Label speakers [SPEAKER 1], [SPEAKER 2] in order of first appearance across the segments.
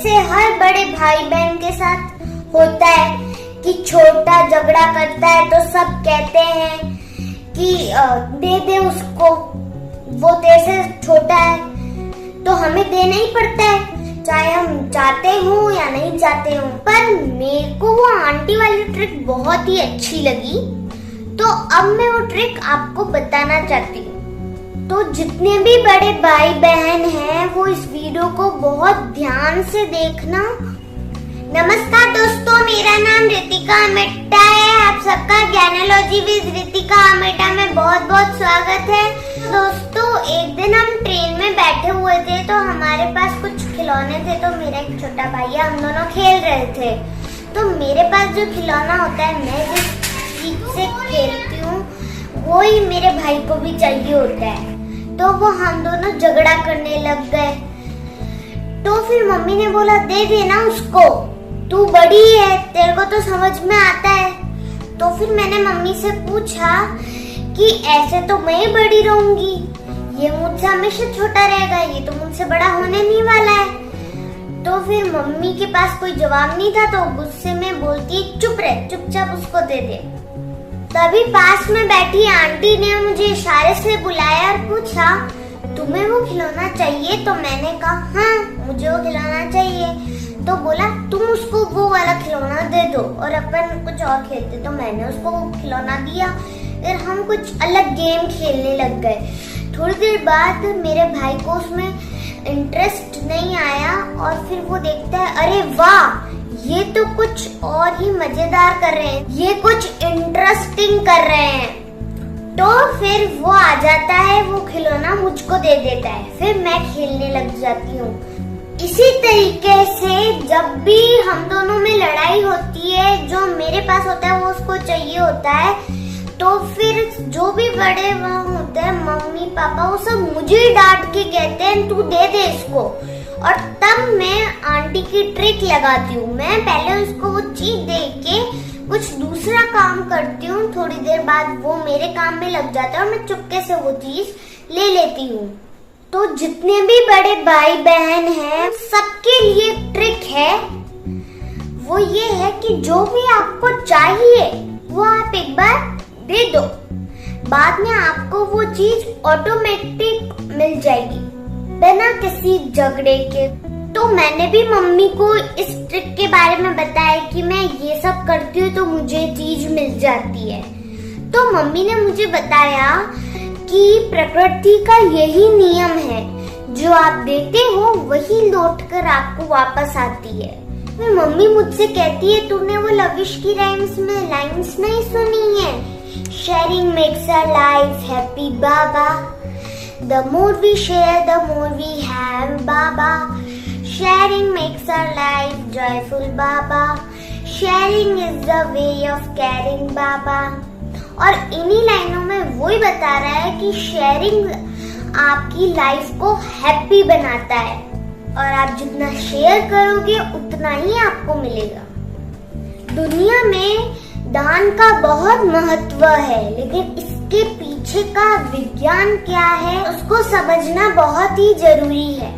[SPEAKER 1] जैसे हर बड़े भाई बहन के साथ होता है कि छोटा झगड़ा करता है तो सब कहते हैं कि दे दे उसको, वो तेरे से छोटा है, तो हमें देना ही पड़ता है चाहे हम चाहते हो या नहीं चाहते हो। पर मेरे को वो आंटी वाली ट्रिक बहुत ही अच्छी लगी, तो अब मैं वो ट्रिक आपको बताना चाहती हूँ। तो जितने भी बड़े भाई बहन हैं वो इस वीडियो को बहुत ध्यान से देखना। नमस्कार दोस्तों, मेरा नाम रितिका अमेटा है। आप सबका ज्ञानोलॉजी विद रितिका अमेटा में बहुत बहुत स्वागत है। दोस्तों, एक दिन हम ट्रेन में बैठे हुए थे तो हमारे पास कुछ खिलौने थे, तो मेरा एक छोटा भाई है, हम दोनों खेल रहे थे। तो मेरे पास जो खिलौना होता है, मैं जिस चीज से खेलती हूँ वो ही मेरे भाई को भी चाहिए होता है। तो वो हम दोनों झगड़ा करने लग गए। तो फिर मम्मी ने बोला दे देना उसको, तू बड़ी है, तेरे को तो समझ में आता है। तो फिर मैंने मम्मी से पूछा कि ऐसे तो मैं ही बड़ी रहूंगी, ये मुझसे हमेशा छोटा रहेगा, ये तो मुझसे बड़ा होने नहीं वाला है। तो फिर मम्मी के पास कोई जवाब नहीं था, तो गुस्से में बोलती चुप रह, चुपचाप उसको दे दे। तभी पास में बैठी आंटी ने मुझे इशारे से बुलाया और पूछा तुम्हें वो खिलौना चाहिए? तो मैंने कहा हाँ मुझे वो खिलौना चाहिए। तो बोला तुम उसको वो वाला खिलौना दे दो और अपन कुछ और खेलते। तो मैंने उसको वो खिलौना दिया, फिर हम कुछ अलग गेम खेलने लग गए। थोड़ी देर बाद मेरे भाई को उसमें इंटरेस्ट नहीं आया और फिर वो देखता है अरे वाह, ये तो कुछ और ही मजेदार कर रहे हैं, ये कुछ इंटरेस्टिंग कर रहे हैं। तो फिर वो आ जाता है, वो खिलौना मुझको दे देता है, फिर मैं खेलने लग जाती हूँ। इसी तरीके से जब भी हम दोनों में लड़ाई होती है, जो मेरे पास होता है वो उसको चाहिए होता है, तो फिर जो भी बड़े वहाँ होते हैं, मम्मी पापा, वो सब मुझे डांट के कहते हैं तू दे दे इसको। और तब मैं आंटी की ट्रिक लगाती हूँ, मैं पहले उसको वो चीज दे के कुछ दूसरा काम करती हूँ, थोड़ी देर बाद वो मेरे काम में लग जाता है और मैं चुपके से वो चीज ले लेती हूँ। तो जितने भी बड़े भाई बहन हैं, सबके लिए ट्रिक है, वो ये है कि जो भी आपको चाहिए वो आप एक बार दे दो, बाद में आपको वो चीज ऑटोमेटिक मिल जाएगी बिना किसी झगड़े के। तो मैंने भी मम्मी को इस ट्रिक के बारे में बताया कि मैं ये सब करती हूँ तो मुझे चीज मिल जाती है। तो मम्मी ने मुझे बताया कि प्रकृति का यही नियम है, जो आप देते हो वही लौटकर आपको वापस आती है। फिर मम्मी मुझसे कहती है तूने वो लविश की राइम्स में लाइन्स नहीं सुनी है, sharing makes our life happy बाबा, the more we share the more we have बाबा, sharing makes our life joyful बाबा, sharing is the way of caring बाबा। और इन्हीं लाइनों में वही बता रहा है कि शेयरिंग आपकी लाइफ को हैप्पी बनाता है, और आप जितना शेयर करोगे उतना ही आपको मिलेगा। दुनिया में दान का बहुत महत्व है, लेकिन इसके पीछे का विज्ञान क्या है उसको समझना बहुत ही जरूरी है।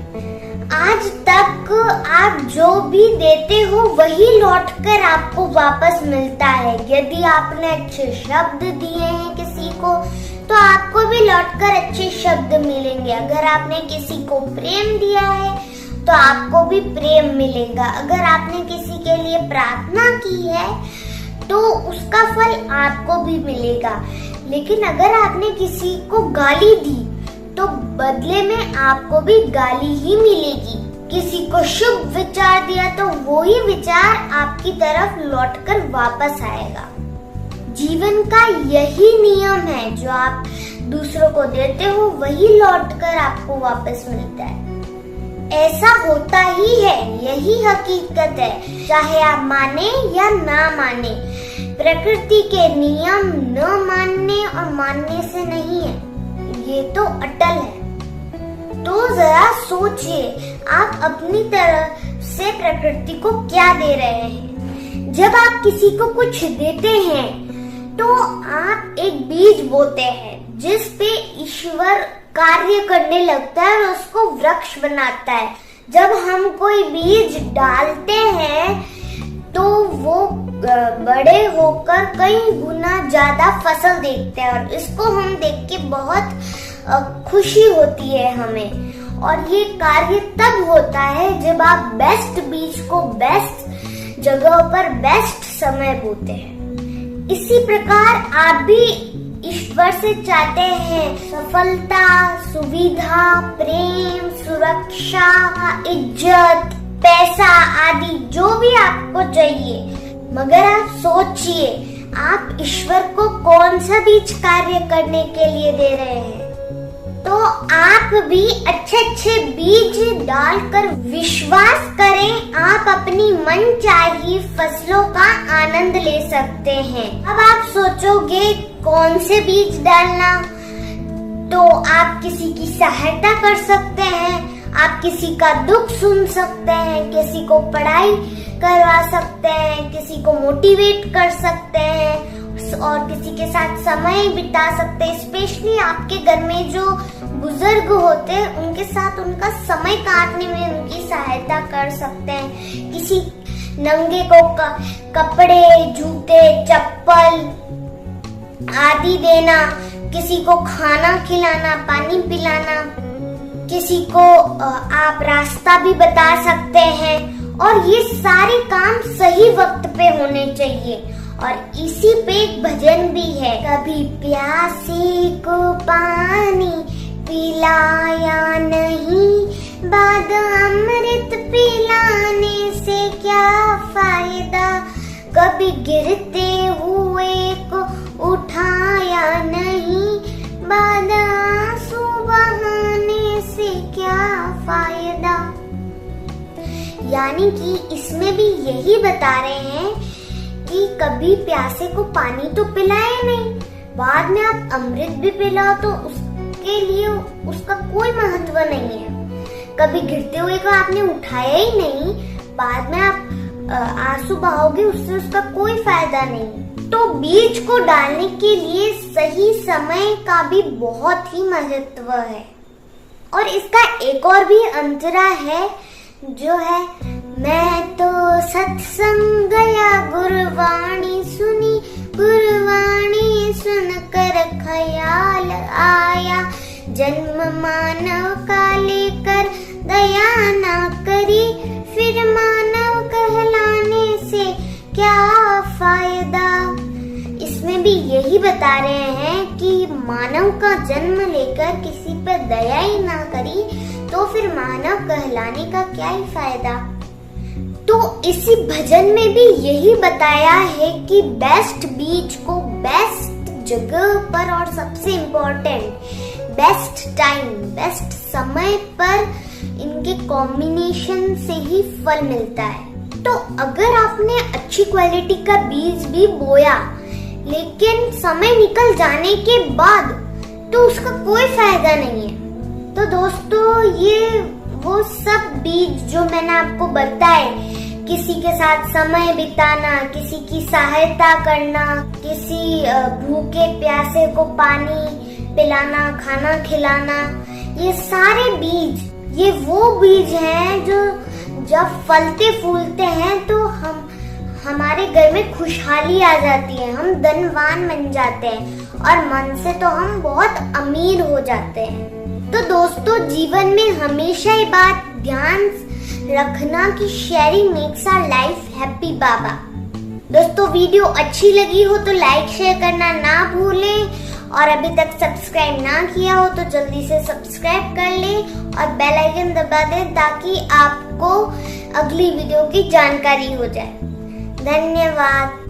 [SPEAKER 1] आज तक आप जो भी देते हो वही लौटकर आपको वापस मिलता है। यदि आपने अच्छे शब्द दिए हैं किसी को, तो आपको भी लौटकर अच्छे शब्द मिलेंगे। अगर आपने किसी को प्रेम दिया है तो आपको भी प्रेम मिलेगा। अगर आपने किसी के लिए प्रार्थना की है तो उसका फल आपको भी मिलेगा। लेकिन अगर आपने किसी को गाली दी तो बदले में आपको भी गाली ही मिलेगी। किसी को शुभ विचार दिया तो वो ही विचार आपकी तरफ लौटकर वापस आएगा। जीवन का यही नियम है, जो आप दूसरों को देते हो वही लौटकर आपको वापस मिलता है। ऐसा होता ही है, यही हकीकत है, चाहे आप माने या ना माने। प्रकृति के नियम न मानने और मानने से नहीं है, ये तो अटल है। तो जरा सोचिए, आप अपनी तरफ से प्रकृति को क्या दे रहे हैं। जब आप किसी को कुछ देते हैं तो आप एक बीज बोते हैं, जिस पे ईश्वर कार्य करने लगता है और उसको वृक्ष बनाता है। जब हम कोई बीज डालते हैं तो वो बड़े होकर कई गुना ज्यादा फसल देते हैं और इसको हम देख के बहुत खुशी होती है हमें। और ये कार्य तब होता है जब आप बेस्ट बीज को बेस्ट जगह पर बेस्ट समय बोते हैं। इसी प्रकार आप भी ईश्वर से चाहते हैं सफलता, सुविधा, प्रेम, सुरक्षा, इज्जत, पैसा आदि जो भी आपको चाहिए। मगर आप सोचिए, आप ईश्वर को कौन सा बीज कार्य करने के लिए दे रहे हैं? तो आप भी अच्छे अच्छे बीज डालकर विश्वास करें, आप अपनी मनचाही फसलों का आनंद ले सकते हैं। अब आप सोचोगे कौन से बीज डालना, तो आप किसी की सहायता कर सकते हैं, आप किसी का दुख सुन सकते हैं, किसी को पढ़ाई करवा सकते हैं, किसी को मोटिवेट कर सकते हैं और किसी के साथ समय बिता सकते हैं। स्पेशली आपके घर में जो बुजुर्ग होते हैं उनके साथ उनका समय काटने में उनकी सहायता कर सकते हैं। किसी नंगे को कपड़े, जूते, चप्पल आदि देना, किसी को खाना खिलाना, पानी पिलाना, किसी को आप रास्ता भी बता सकते हैं। और ये सारे काम सही वक्त पे होने चाहिए। और इसी पे एक भजन भी है, कभी प्यासे को पानी पिलाया नहीं, बाद अमृत पिलाने से क्या फायदा, कभी गिरते हुए को उठाया नहीं, बाद आंसू बहाने से क्या फायदा। यानी कि इसमें भी यही बता रहे हैं कि कभी प्यासे को पानी तो पिलाए नहीं, बाद में आप अमृत भी पिलाओ तो उसके लिए उसका कोई महत्व नहीं है। कभी गिरते हुए को आपने उठाया ही नहीं, बाद में आप आंसू बहाओगे, उससे उसका कोई फायदा नहीं। तो बीज को डालने के लिए सही समय का भी बहुत ही महत्व है। और इसका एक और भी अंतरा है जो है, मैं तो सत्संग गया, गुरवाणी सुनी, गुरवाणी सुनकर ख्याल आया, जन्म मानव का लेकर दया ना करी, फिर मानव कहलाने से क्या फायदा। इसमें भी यही बता रहे हैं कि मानव का जन्म लेकर किसी पर दया ही ना करी तो फिर मानव कहलाने का क्या ही फायदा। तो इसी भजन में भी यही बताया है कि बेस्ट बीज को बेस्ट जगह पर और सबसे इम्पोर्टेंट बेस्ट टाइम, बेस्ट समय पर इनके कॉम्बिनेशन से ही फल मिलता है। तो अगर आपने अच्छी क्वालिटी का बीज भी बोया लेकिन समय निकल जाने के बाद तो उसका कोई फायदा नहीं है। तो दोस्तों, ये वो सब बीज जो मैंने आपको बताए, किसी के साथ समय बिताना, किसी की सहायता करना, किसी भूखे प्यासे को पानी पिलाना, खाना खिलाना, ये सारे बीज, ये वो बीज हैं जो जब फलते फूलते हैं तो हमारे घर में खुशहाली आ जाती है, हम धनवान बन जाते हैं और मन से तो हम बहुत अमीर हो जाते हैं। तो दोस्तों, जीवन में हमेशा ये बात ध्यान रखना कि sharing makes our life happy बाबा। दोस्तों, वीडियो अच्छी लगी हो तो लाइक शेयर करना ना भूलें और अभी तक सब्सक्राइब ना किया हो तो जल्दी से सब्सक्राइब कर लें और बेल आइकन दबा दें ताकि आपको अगली वीडियो की जानकारी हो जाए। धन्यवाद।